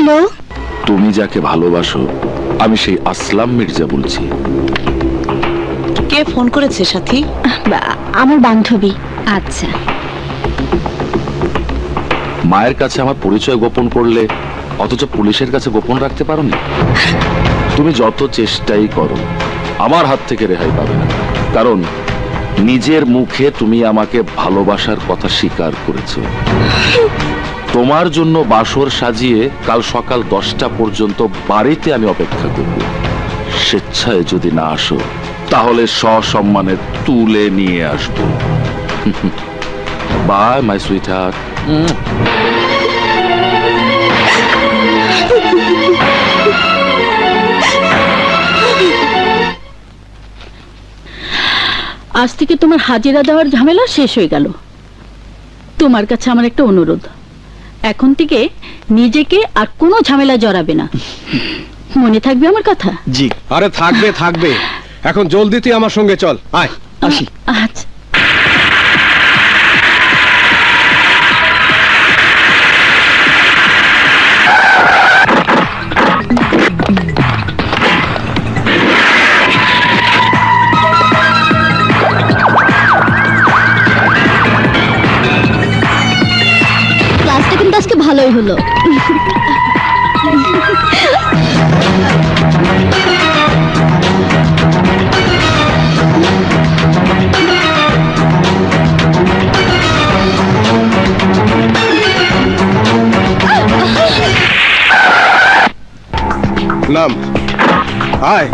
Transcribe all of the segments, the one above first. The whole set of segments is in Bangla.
হ্যালো, তুমি যাকে ভালোবাসো আমি সেই আসলাম মির্জা বলছি। কে ফোন করেছে সাথী? আমার বান্ধবী। আচ্ছা। মায়ের কাছে আমার পরিচয় গোপন করলে অথচ পুলিশের কাছে গোপন রাখতে পারোনি। তুমি যত চেষ্টাই করো আমার হাত থেকে রেহাই পাবে না, কারণ নিজের মুখে তুমি আমাকে ভালোবাসার কথা স্বীকার করেছো। তোমার জন্য বাসর সাজিয়ে কাল সকাল 10টা পর্যন্ত বাড়িতে আমি অপেক্ষা করব। স্বেচ্ছায় যদি না আসো তাহলে সসম্মানে তুলে নিয়ে আসবো। Bye my sweetheart. আজ থেকে তোমার হাজিরা দেওয়ার ঝামেলা শেষ হয়ে গেল। তোমার কাছে আমার একটা অনুরোধ, এখন থেকে নিজেকে আর কোনো ঝামেলা জড়াবে না। মনে থাকবে আমার কথা? জি। আরে থাকবে থাকবে। এখন জলদি তুই আমার সঙ্গে চল, আয়। আসি। আচ্ছা। ক্লাসটা কিন্তু আজকে ভালোই হলো। নাম, আয়।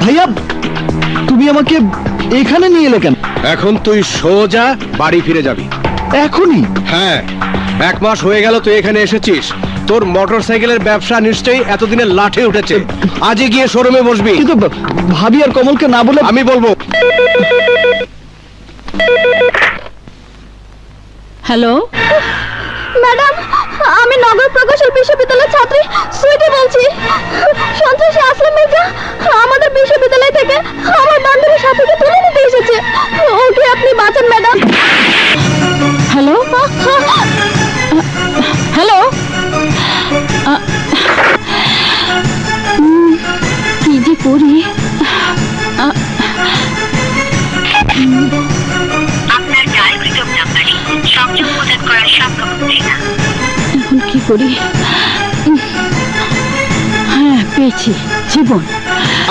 ভাইয়া, তুমি আমাকে এখানে নিয়ে এলে কেন? এখন তুই সোজা বাড়ি ফিরে যাবি। এখনই? হ্যাঁ, 1 মাস হয়ে গেল তুই এখানে এসেছিস। তোর মোটরসাইকেলের ব্যবসা নিশ্চয়ই এতদিনে লাঠে উঠেছে। আজই গিয়ে শোরুমে বসবি। কিন্তু ভাবি আর কমলকে না বলে আমি বলবো। হ্যালো ম্যাডাম, আমি নগর প্রকৌশল বিশ্ববিদ্যালয়ের ছাত্রী সুইটি বলছি। সন্ত্রাসী আসলাম মির্জা আমাদের বিশ্ববিদ্যালয় থেকে আমার বান্ধবীর সাথীকে তুলে নিতে এসেছে। ওকে আপনি বাঁচান ম্যাডাম। হ্যালো হ্যালো, কি যে করি? আপনার ডায়ালকৃত নাম্বারে সংযোগ প্রদান করা সম্ভব হচ্ছে না। এখন কি করি? হ্যাঁ, পেয়েছি। জীবন,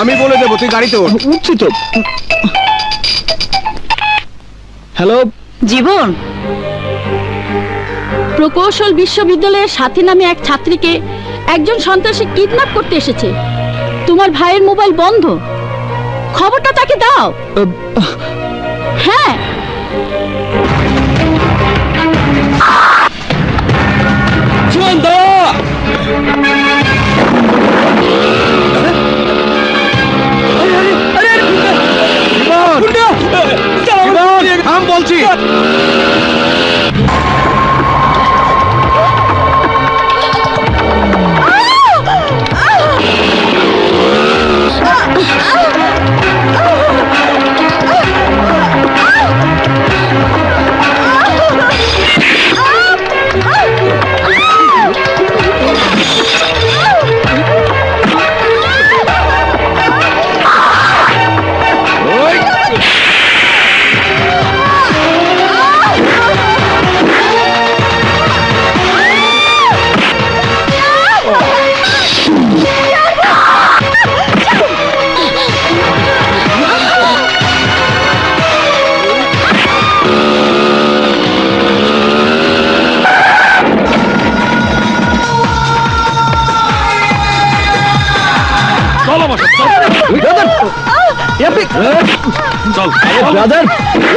আমি বলে দেবো, তুই গাড়িতে ওঠ। উঠছি তো। হ্যালো জীবন, প্রকৌশল বিশ্ববিদ্যালয়ের সাথী নামে এক ছাত্রীকে একজন সন্ত্রাসী কিডন্যাপ করতে এসেছে। তোমার ভাইয়ের মোবাইল বন্ধ, খবরটা তাকে দাও। হ্যাঁ। থাম বলছি। ব্রাদার,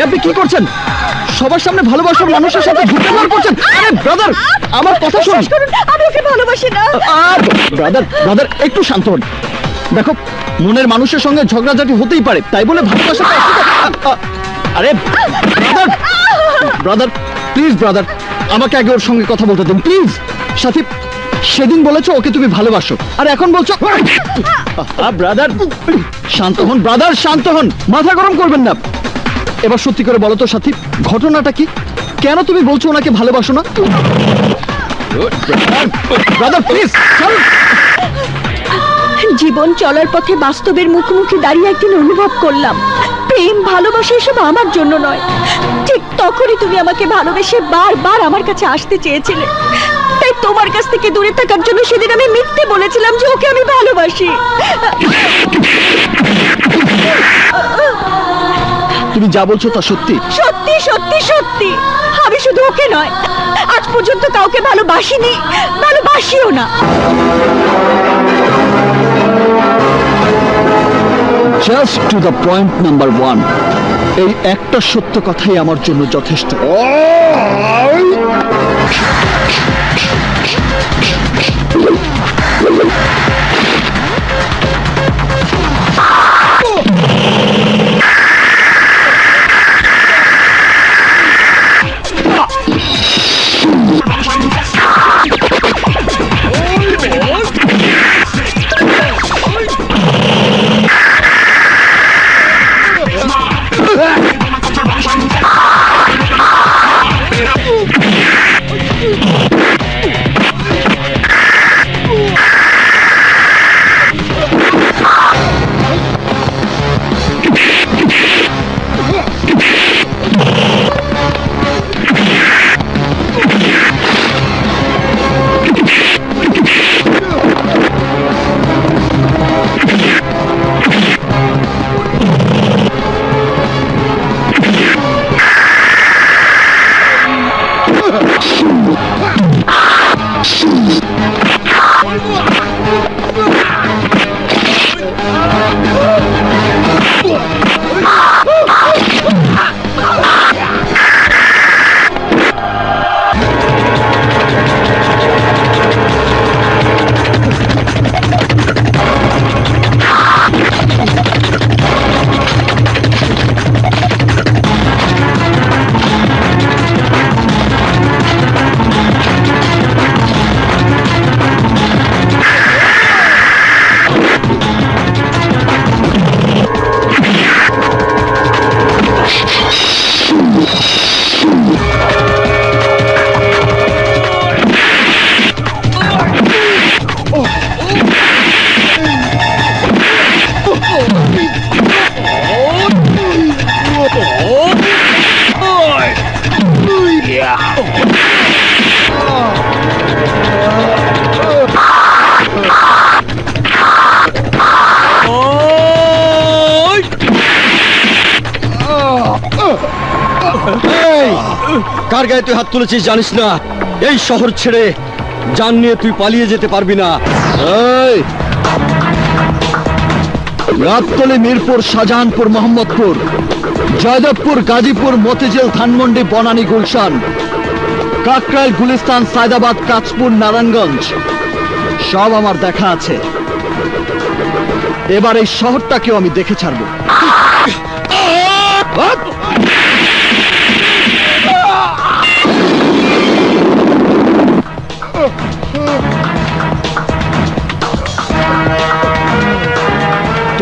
আপনি কি করছেন? সবার সামনে ভালোবাসার মানুষের সাথে ঝুঁকে করছেন। আরে ব্রাদার, আমার কথা শুনুন। আমি ওকে ভালোবাসি না। ব্রাদার ব্রাদার, একটু শান্ত হন। দেখো, মনের মানুষের সঙ্গে ঝগড়াঝাটি হতেই পারে, তাই বলে ভালোবাসা। আরে ব্রাদার ব্রাদার, প্লিজ ব্রাদার, আমাকে আগে ওর সঙ্গে কথা বলতে দিন প্লিজ। সাথী, সেদিন বলেছো ওকে তুমি ভালোবাসো, আর এখন বলছো। ব্রাদার শান্ত হন, ব্রাদার শান্ত হন, মাথা গরম করবেন না। এবার সত্যি করে বলো তো সাথী, ঘটনাটা কি? কেন তুমি বলছো ওনাকে ভালোবাসো না? ব্রাদার প্লিজ, জীবন চলার পথে বাস্তবের মুখোমুখি দাঁড়িয়ে একদিন অনুভব করলাম প্রেম ভালোবাসা এসব আমার জন্য নয়। ঠিক তখনই তুমি আমাকে ভালোবেসে বারবার আমার কাছে আসতে চেয়েছিলে, তাই তোমার কাছ থেকে দূরে থাকার জন্য সেদিন আমি মিথ্যে বলেছিলাম যে ওকে আমি ভালোবাসি। তুমি যা বলছো তা সত্যি? সত্যি সত্যি সত্যি। আমি শুধু ওকে নয়, আজ পর্যন্ত কাউকে ভালোবাসিনি, ভালোবাসিও না। Just to the point number 1, এই একটা সত্য কথাই আমার জন্য যথেষ্ট। কার গায়ে তুই হাত তুলেছিস জানিস না? এই শহর ছেড়ে জান নিয়ে তুই পালিয়ে যেতে পারবি না। এই রাততলি, মিরপুর, শাহজাহানপুর, মোহাম্মদপুর, জয়দেবপুর, গাজীপুর, মতিঝিল, ধানমন্ডি, বনানী, গুলশান, কাকরাইল, গুলিস্তান, সায়দাবাদ, কাঁচপুর, নারায়ণগঞ্জ সব আমার দেখা আছে। এবার এই শহরটাকেও আমি দেখে ছাড়বো।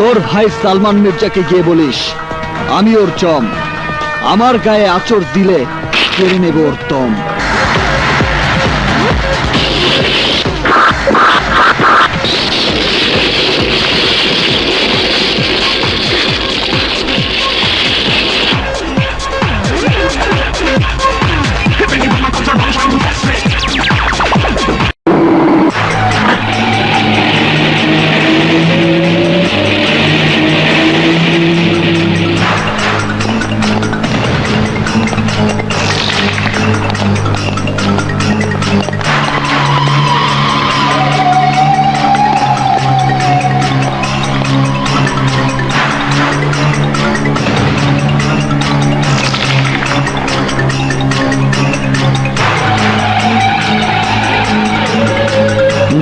তোর ভাই সালমান মির্জাকে গিয়ে বলিস আমি ওর চম, আমার গায়ে আঁচড় দিলে কেড়ে নেব ওর দম।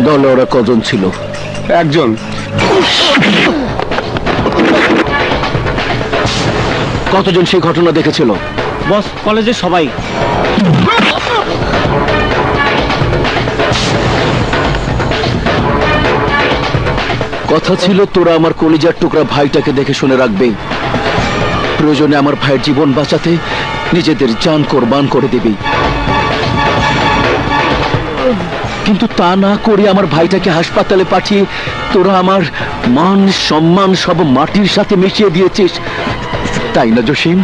দলে ওরা কজন ছিল? একজন। কতজন সেই ঘটনা দেখেছিল? বস, কলেজের সবাই। কথা ছিল তোরা আমার কলিজার টুকরা ভাইটাকে দেখে শুনে রাখবে। প্রয়োজনে আমার ভাইয়ের জীবন বাঁচাতে নিজেদের জান কোরবান করে দিবি, কিন্তু তা না করে আমার ভাইটাকে হাসপাতালে পাঠিয়ে তোরা আমার মান সম্মান সব মাটির সাথে মিশিয়ে দিয়েছিস, তাই না জসিম?